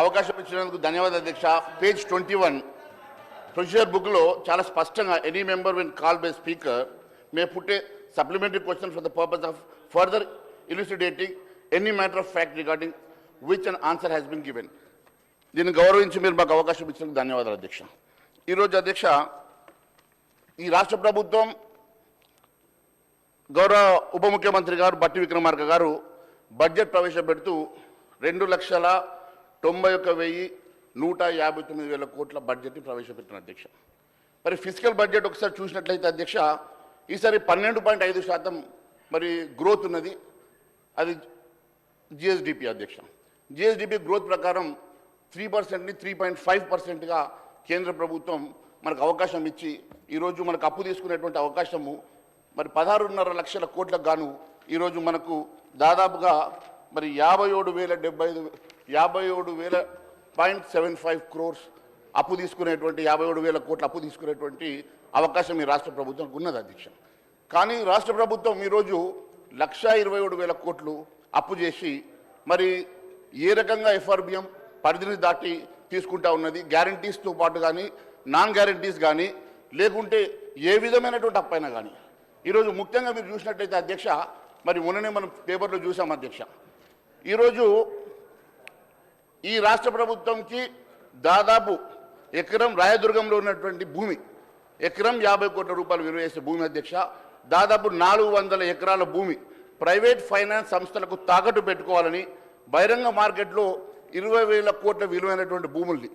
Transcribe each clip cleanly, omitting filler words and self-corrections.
అవకాశం ఇచ్చినందుకు ధన్యవాదాలు అధ్యక్ష. పేజ్ 21 ప్రొసీజర్ బుక్లో చాలా స్పష్టంగా any member when call by speaker may put a supplementary question for the purpose of further elucidating any matter of fact regarding which an answer has been given. దీన్ని గౌరవించి మీరు మాకు అవకాశం ఇచ్చినందుకు ధన్యవాదాలు అధ్యక్ష. ఈరోజు అధ్యక్ష ఈ రాష్ట్ర ప్రభుత్వం గౌరవ ఉప ముఖ్యమంత్రి గారు బట్టి విక్రమార్క గారు బడ్జెట్ ప్రవేశపెడుతూ 2,91,159,000 కోట్ల బడ్జెట్ని ప్రవేశపెట్టిన అధ్యక్ష. మరి ఫిజికల్ బడ్జెట్ ఒకసారి చూసినట్లయితే అధ్యక్ష ఈసారి 12.5% మరి గ్రోత్ ఉన్నది. అది జిఎస్డిపి అధ్యక్ష. జిఎస్డిపి గ్రోత్ ప్రకారం 3%ని 3.5%గా కేంద్ర ప్రభుత్వం మనకు అవకాశం ఇచ్చి ఈరోజు మనకు అప్పు తీసుకునేటువంటి అవకాశము మరి 16.5 లక్షల కోట్లకు గాను ఈరోజు మనకు దాదాపుగా మరి 57,000.75 crores అప్పు తీసుకునేటువంటి 57,000 కోట్ల అప్పు తీసుకునేటువంటి అవకాశం ఈ రాష్ట్ర ప్రభుత్వానికి ఉన్నది అధ్యక్ష. కానీ రాష్ట్ర ప్రభుత్వం ఈరోజు 1,27,000 కోట్లు అప్పు చేసి మరి ఏ రకంగా ఎఫ్ఆర్బిఎం పరిధిని దాటి తీసుకుంటా ఉన్నది, గ్యారంటీస్తో పాటు కానీ నాన్ గ్యారంటీస్ కానీ లేకుంటే ఏ విధమైనటువంటి అప్పైనా కానీ ఈరోజు ముఖ్యంగా మీరు చూసినట్లయితే అధ్యక్ష మరి మొన్ననే మనం పేపర్లో చూసాం అధ్యక్ష. ఈరోజు ఈ రాష్ట్ర ప్రభుత్వంకి దాదాపు ఎకరం రాయదుర్గంలో ఉన్నటువంటి భూమి ఎకరం 50 కోట్ల రూపాయలు విలువ చేసే భూమి అధ్యక్ష. దాదాపు 400 ఎకరాల భూమి ప్రైవేట్ ఫైనాన్స్ సంస్థలకు తాకట్టు పెట్టుకోవాలని బహిరంగ మార్కెట్లో 20,000 కోట్ల విలువైనటువంటి భూముల్ని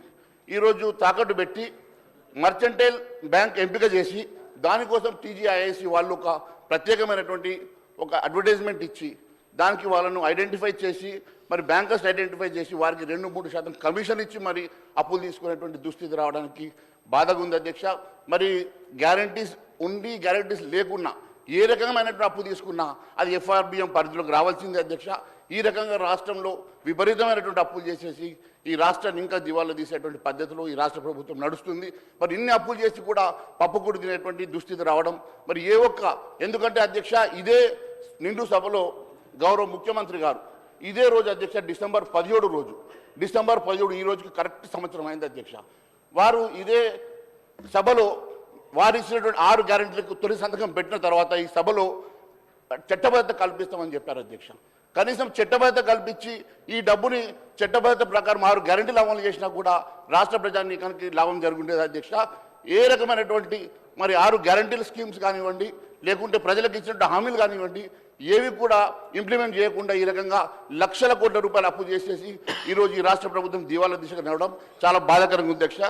ఈరోజు తాకట్టు పెట్టి మర్చెంటైల్ బ్యాంక్ ఎంపిక చేసి దానికోసం టీజీఐఐసి వాళ్ళు ఒక ప్రత్యేకమైనటువంటి ఒక అడ్వర్టైజ్మెంట్ ఇచ్చి దానికి వాళ్ళను ఐడెంటిఫై చేసి మరి బ్యాంకర్స్ ఐడెంటిఫై చేసి వారికి 2-3% కమిషన్ ఇచ్చి మరి అప్పులు తీసుకునేటువంటి దుస్థితి రావడానికి బాధగా ఉంది అధ్యక్ష. మరి గ్యారంటీస్ ఉండి గ్యారంటీస్ లేకున్నా ఏ రకమైనటువంటి అప్పు తీసుకున్నా అది ఎఫ్ఆర్బిఎం పరిధిలోకి రావాల్సిందే అధ్యక్ష. ఈ రకంగా రాష్ట్రంలో విపరీతమైనటువంటి అప్పులు చేసేసి ఈ రాష్ట్రాన్ని ఇంకా దివాళా తీసేటువంటి పద్ధతిలో ఈ రాష్ట్ర ప్రభుత్వం నడుస్తుంది. మరి ఇన్ని అప్పులు చేసి కూడా పప్పుకూడు తినేటువంటి దుస్థితి రావడం మరి ఎందుకంటే అధ్యక్ష ఇదే నిండు సభలో గౌరవ ముఖ్యమంత్రి గారు ఇదే రోజు అధ్యక్ష డిసెంబర్ 17 ఈ రోజుకి కరెక్ట్ సంవత్సరం అయింది అధ్యక్ష. వారు ఇదే సభలో వారు ఇచ్చినటువంటి 6 గ్యారెంటీలకు తొలి సంతకం పెట్టిన తర్వాత ఈ సభలో చట్టబద్ధత కల్పిస్తామని చెప్పారు అధ్యక్ష. కనీసం చట్టబద్ధత కల్పించి ఈ డబ్బుని చట్టబద్ధత ప్రకారం 6 గ్యారెంటీలు అమలు చేసినా కూడా రాష్ట్ర ప్రజానీకానికి లాభం జరుగుండేది అధ్యక్ష. ఏ రకమైనటువంటి మరి 6 గ్యారెంటీల స్కీమ్స్ కానివ్వండి లేకుంటే ప్రజలకు ఇచ్చినటువంటి హామీలు కానివ్వండి ఏవి కూడా ఇంప్లిమెంట్ చేయకుండా ఈ రకంగా లక్షల కోట్ల రూపాయలు అప్పు చేసేసి ఈరోజు ఈ రాష్ట్ర ప్రభుత్వం దివాలా దిశగా నడవడం చాలా బాధాకరంగా ఉంది అధ్యక్ష.